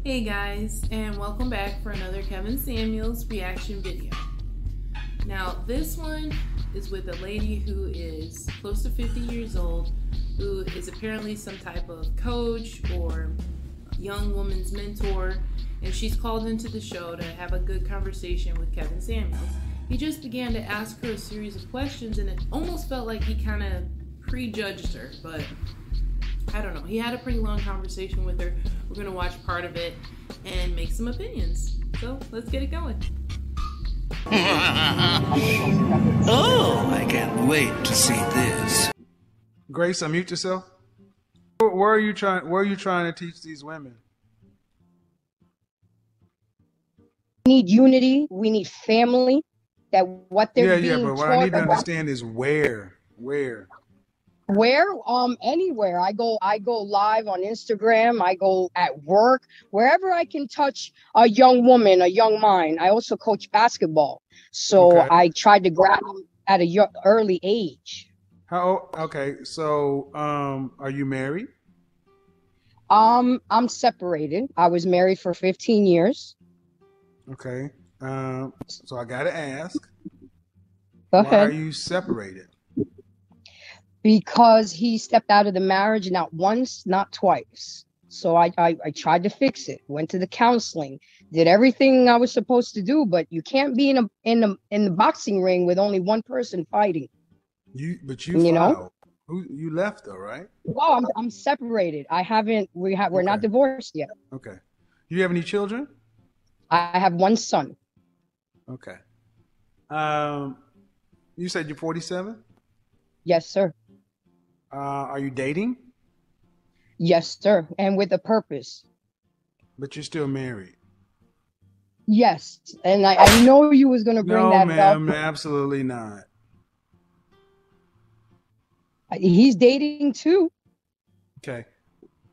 Hey guys, and welcome back for another Kevin Samuels reaction video. Now this one is with a lady who is close to 50 years old, who is apparently some type of coach or young woman's mentor, and she's called into the show to have a good conversation with Kevin Samuels. He just began to ask her a series of questions, and it almost felt like he kind of prejudged her, but I don't know. He had a pretty long conversation with her. We're going to watch part of it and make some opinions. So let's get it going. Oh, I can't wait to see this. Grace, unmute yourself. Where are you trying to teach these women? We need unity. We need family. That what they're being but what I need to understand is where. Where? Anywhere. I go live on Instagram. I go at work, wherever I can touch a young woman, a young mind. I also coach basketball, so okay. I tried to grab them at a early age. Okay, so are you married? I'm separated. I was married for 15 years. Okay. So I gotta ask. Go ahead. Why are you separated? Because he stepped out of the marriage not once, not twice. So I tried to fix it. Went to the counseling, did everything I was supposed to do, but you can't be in the boxing ring with only one person fighting. You know? You left though, right? Well, I'm separated. We're not divorced yet. Okay. Do you have any children? I have one son. Okay. You said you're 47? Yes, sir. Are you dating? Yes, sir. And with a purpose. But you're still married? Yes. And I know you was going to bring that up. No, ma'am, absolutely not. He's dating too. Okay.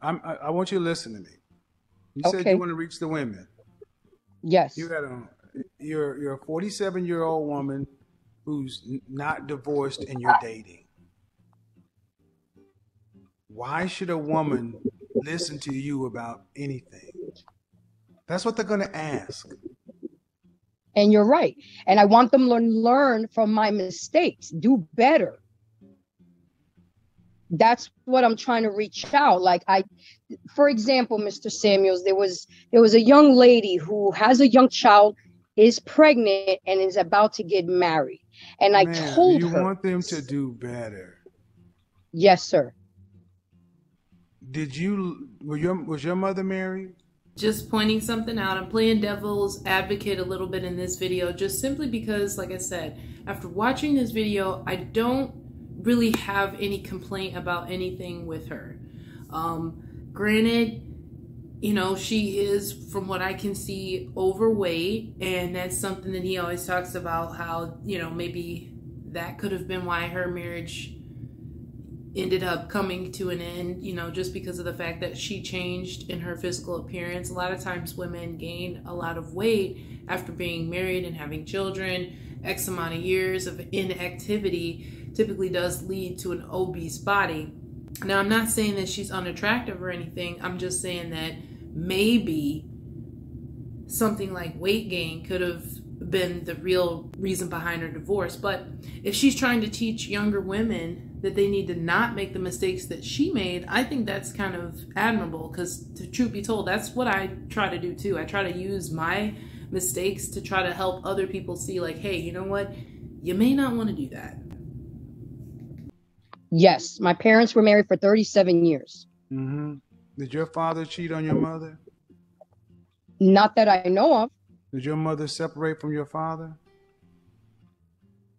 I want you to listen to me. You said you want to reach the women. Yes. You're a 47-year-old woman who's not divorced and you're dating. Why should a woman listen to you about anything? That's what they're going to ask. And you're right. And I want them to learn from my mistakes, do better. That's what I'm trying to reach out. For example, Mr. Samuels, there was a young lady who has a young child, is pregnant, and is about to get married. And I told her. You want them to do better. Yes, sir. Was your mother married? Just pointing something out. I'm playing devil's advocate a little bit in this video, just simply because, like I said, after watching this video, I don't really have any complaint about anything with her. Granted, you know, she is, from what I can see, overweight, and that's something that he always talks about, how, you know, maybe that could have been why her marriage ended up coming to an end, you know, just because of the fact that she changed in her physical appearance. A lot of times women gain a lot of weight after being married and having children. X amount of years of inactivity typically does lead to an obese body. Now, I'm not saying that she's unattractive or anything. I'm just saying that maybe something like weight gain could have been the real reason behind her divorce. But if she's trying to teach younger women that they need to not make the mistakes that she made, I think that's kind of admirable, because to truth be told, that's what I try to do too. I try to use my mistakes to try to help other people see, like, hey, you know what? You may not want to do that. Yes, my parents were married for 37 years. Mm-hmm. Did your father cheat on your mother? Not that I know of. Did your mother separate from your father?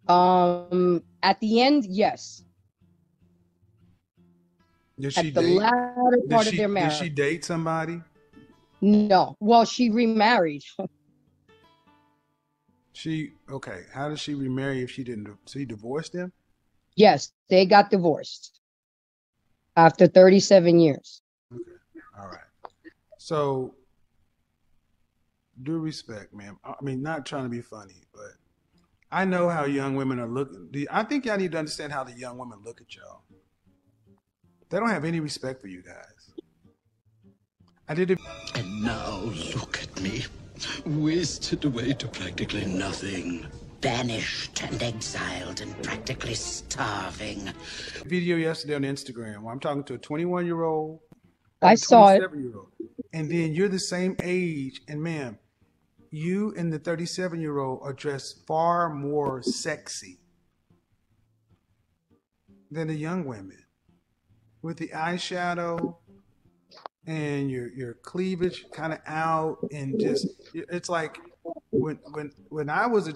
At the end, yes. Did she At the latter part of their marriage. Did she date somebody? No. Well, she remarried. Okay. How did she remarry if she didn't? So he divorced them? Yes, they got divorced after 37 years. Okay. All right. So, due respect, ma'am. I mean, not trying to be funny, but I know how young women are looking. I think y'all need to understand how the young women look at y'all. They don't have any respect for you guys. I did it. And now look at me, wasted away to practically nothing. Banished and exiled and practically starving. Video yesterday on Instagram where I'm talking to a 21-year-old. I saw it. 27-year-old. And then you're the same age, and ma'am, you and the 37-year-old are dressed far more sexy than the young women, with the eyeshadow and your cleavage kind of out, and just it's like when I was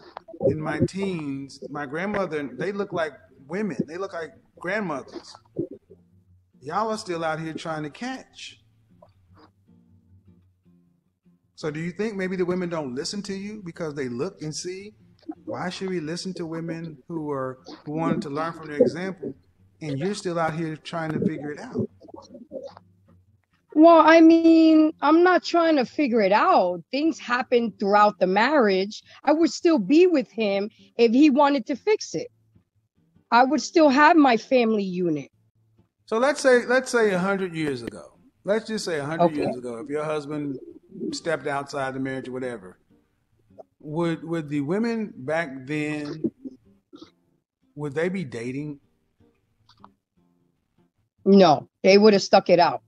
in my teens, my grandmother, they look like women. They look like grandmothers. Y'all are still out here trying to catch. So do you think maybe the women don't listen to you because they look and see? Why should we listen to women who wanted to learn from their example, and you're still out here trying to figure it out? Well, I mean, I'm not trying to figure it out. Things happen throughout the marriage. I would still be with him if he wanted to fix it. I would still have my family unit. So let's say 100 years ago. Let's just say 100 Okay. years ago, if your husband stepped outside the marriage or whatever, would the women back then, would they be dating? No, they would have stuck it out.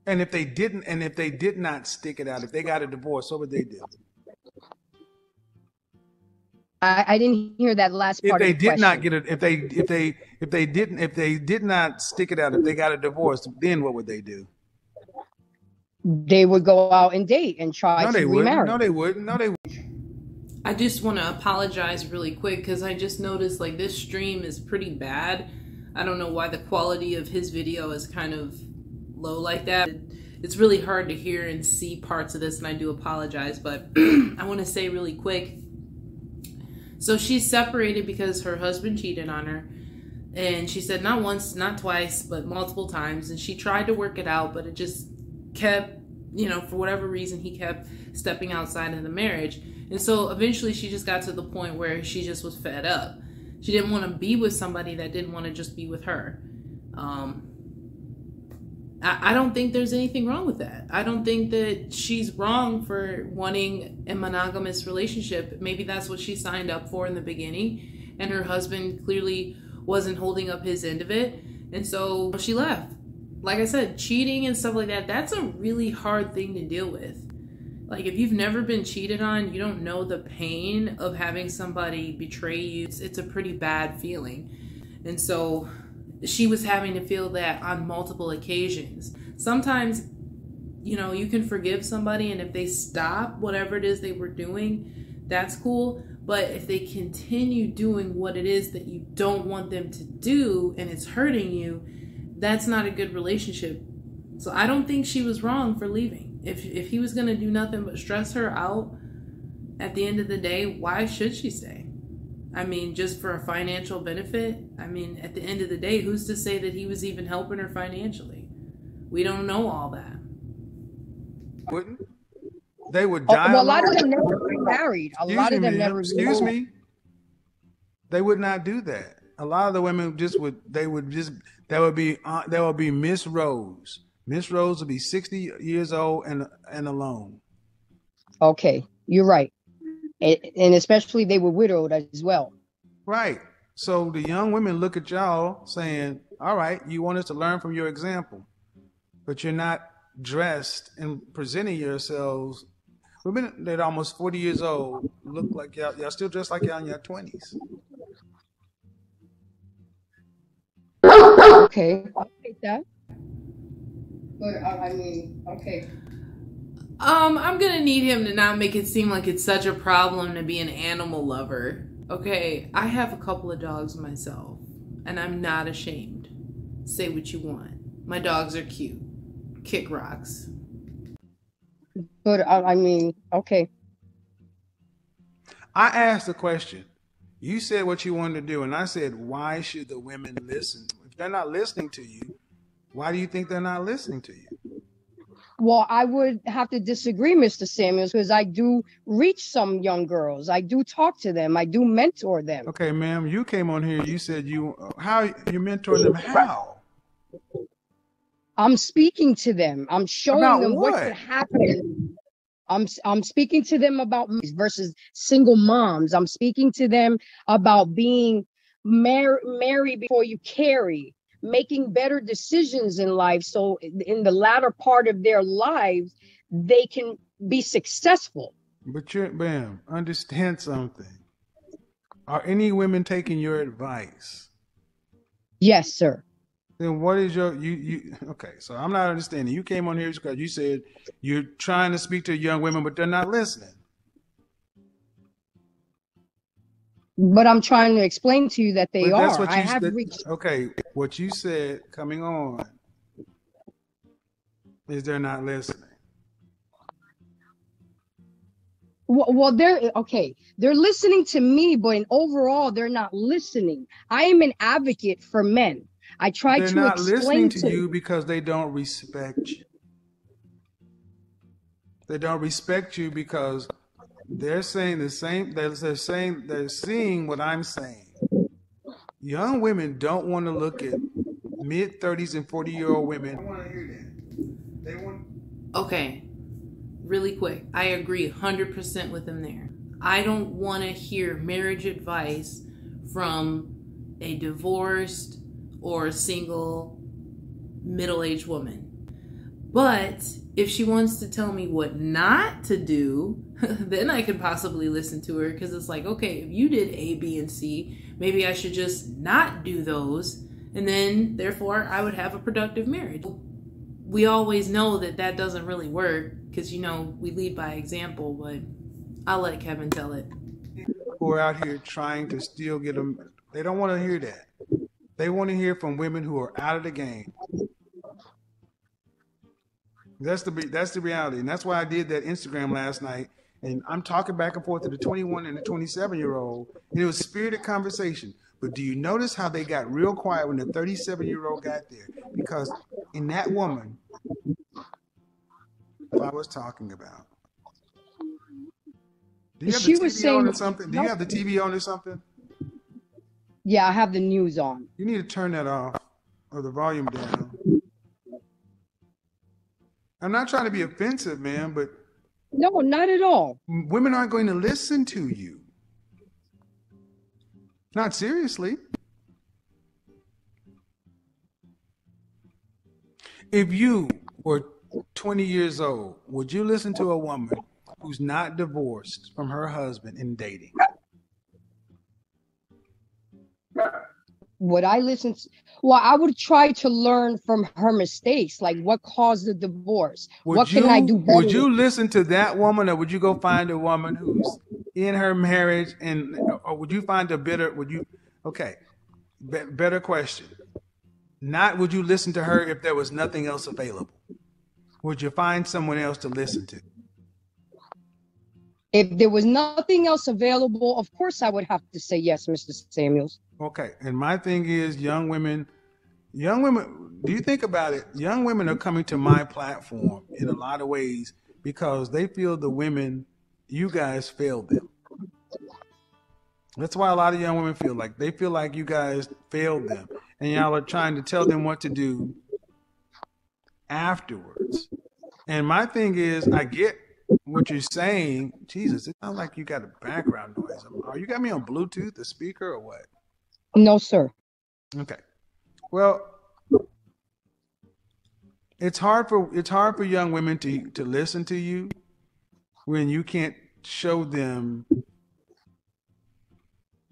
And if they did not stick it out, if they got a divorce, what would they do? I didn't hear that last If part they of the did not question. get it, if they did not stick it out, if they got a divorce, then what would they do? They would go out and date and try No, to they wouldn't. remarry. No, they wouldn't. No, they wouldn't. I just want to apologize really quick because I just noticed like this stream is pretty bad. I don't know why the quality of his video is kind of low like that. It's really hard to hear and see parts of this, and I do apologize, but I want to say really quick. So she's separated because her husband cheated on her, and she said not once, not twice, but multiple times, and she tried to work it out, but it just kept, for whatever reason, he kept stepping outside of the marriage. And so eventually she just got to the point where she just was fed up. She didn't want to be with somebody that didn't want to just be with her. I don't think there's anything wrong with that. I don't think that she's wrong for wanting a monogamous relationship. Maybe that's what she signed up for in the beginning, and her husband clearly wasn't holding up his end of it, and so she left. Like I said, cheating and stuff like that, that's a really hard thing to deal with. Like, if you've never been cheated on, you don't know the pain of having somebody betray you. It's a pretty bad feeling. And so she was having to feel that on multiple occasions. Sometimes, you can forgive somebody, and if they stop whatever it is they were doing, that's cool. But if they continue doing what it is that you don't want them to do and it's hurting you, that's not a good relationship. So I don't think she was wrong for leaving. If he was going to do nothing but stress her out at the end of the day, why should she stay? I mean, just for a financial benefit? I mean, at the end of the day, who's to say that he was even helping her financially? We don't know all that. Wouldn't they? Would die. Well, a lot of them never remarried. A lot of them never. Excuse me. They would not do that. A lot of the women there would be Miss Rose. Miss Rose would be 60 years old and alone. Okay, you're right. And especially they were widowed as well. Right. So the young women look at y'all saying, all right, you want us to learn from your example, but you're not dressed and presenting yourselves. Women that are almost 40 years old look like y'all still dressed like y'all in your 20s. Okay, I'll take that. But I mean, okay. I'm gonna need him to not make it seem like it's such a problem to be an animal lover. Okay, I have a couple of dogs myself, and I'm not ashamed. Say what you want. My dogs are cute. Kick rocks. But I mean, okay. I asked the question. You said what you wanted to do, and I said, why should the women listen? If they're not listening to you, why do you think they're not listening to you? Well, I would have to disagree, Mr. Samuels, because I do reach some young girls. I do talk to them. I do mentor them. Okay, ma'am, you came on here. You said you mentoring them. How? I'm speaking to them. I'm showing About them what what? could happen. I'm speaking to them about versus single moms. I'm speaking to them about being married before you carry, making better decisions in life. So in the latter part of their lives, they can be successful. But bam, understand something. Are any women taking your advice? Yes, sir. Then what is your okay, so I'm not understanding. You came on here because you said you're trying to speak to young women, but they're not listening. But I'm trying to explain to you that they But that's are. what I you have said. reached. Okay, what you said coming on is they're not listening. Well, they're okay. They're listening to me, but overall, they're not listening. I am an advocate for men. I try They're to not listening explain to you because they don't respect you. They don't respect you because they're saying the same. They're seeing what I'm saying. Young women don't want to look at mid-30s and 40-year-old women. I want to hear that. They want. Okay, really quick. I agree 100% with him there. I don't want to hear marriage advice from a divorced or single middle-aged woman. But if she wants to tell me what not to do, then I could possibly listen to her, because it's like, okay, if you did A, B, and C, maybe I should just not do those, and then therefore I would have a productive marriage. We always know that that doesn't really work because, you know, we lead by example, but I'll let Kevin tell it. Who are out here trying to still get them, they don't want to hear that. They want to hear from women who are out of the game. That's the reality. And that's why I did that Instagram last night. And I'm talking back and forth to the 21 and the 27-year-old. And it was spirited conversation. But do you notice how they got real quiet when the 37-year-old got there? Because in that woman, I was talking about. Do you have the TV on or something? Do you have the TV on or something? Yeah, I have the news on. You need to turn that off or the volume down. I'm not trying to be offensive, man, but no, not at all. Women aren't going to listen to you. Not seriously. If you were 20 years old, would you listen to a woman who's not divorced from her husband and dating? Would I listen to, well, I would try to learn from her mistakes, like what caused the divorce. What can I do better? Would you listen to that woman, or would you go find a woman who's in her marriage, or would you find a better, better question. Not would you listen to her if there was nothing else available? Would you find someone else to listen to? If there was nothing else available, of course I would have to say yes, Mr. Samuels. Okay. And my thing is, young women, do you think about it? Young women are coming to my platform in a lot of ways because they feel the women, you guys failed them. That's why a lot of young women feel like you guys failed them. And y'all are trying to tell them what to do afterwards. And my thing is, I get what you're saying. Jesus, it sounds like you got a background noise. Are you got me on Bluetooth, the speaker, or what? No, sir. Okay. Well, it's hard for young women to listen to you when you can't show them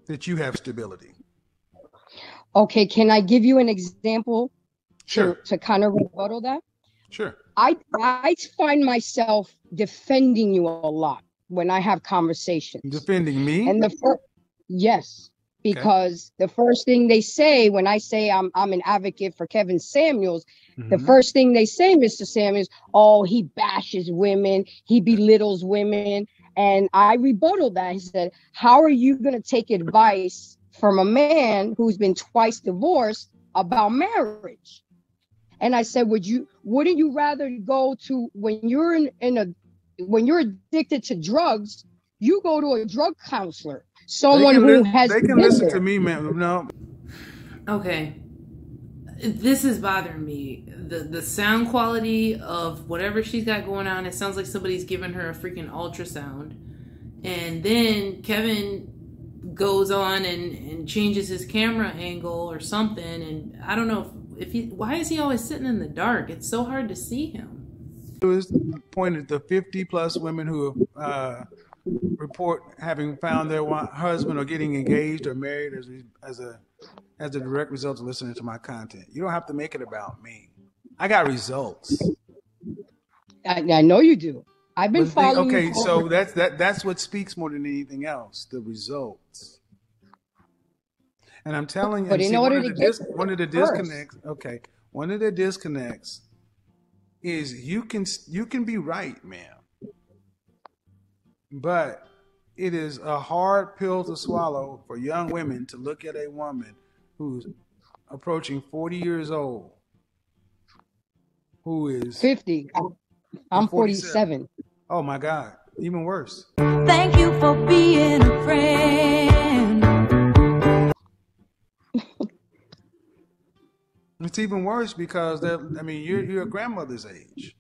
that you have stability. Okay, can I give you an example? Sure. To kind of rebuttal that? Sure. I find myself defending you a lot when I have conversations. Defending me? And yes, because the first thing they say when I say I'm an advocate for Kevin Samuels, the first thing they say, Mr. Samuels, oh, he bashes women, he belittles women. And I rebuttal that. He said, how are you going to take advice from a man who's been twice divorced about marriage? And I said, wouldn't you rather go to, when you're when you're addicted to drugs, you go to a drug counselor, someone who has. They can listen to me, man. No. Okay. This is bothering me. The sound quality of whatever she's got going on, it sounds like somebody's giving her a freaking ultrasound. And then Kevin goes on and changes his camera angle or something. And I don't know if he, why is he always sitting in the dark? It's so hard to see him. It was pointed to 50 plus women who report having found their husband or getting engaged or married as a direct result of listening to my content. You don't have to make it about me. I got results. I know you do. I've been following. Okay, so that's what speaks more than anything else. The results. And I'm telling you, but in order to get one of the disconnects. Okay, one of the disconnects is you can be right, ma'am, but it is a hard pill to swallow for young women to look at a woman who's approaching 40 years old, who is 50. I'm 47. Oh my God, even worse. Thank you for being a friend. It's even worse because you're your grandmother's age.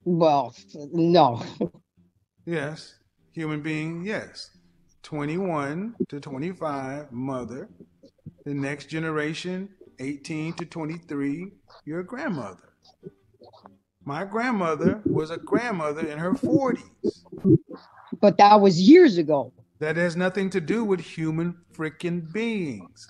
Well, no. Yes, human being, yes. 21 to 25, mother. The next generation, 18 to 23, your grandmother. My grandmother was a grandmother in her 40s. But that was years ago. That has nothing to do with human freaking beings.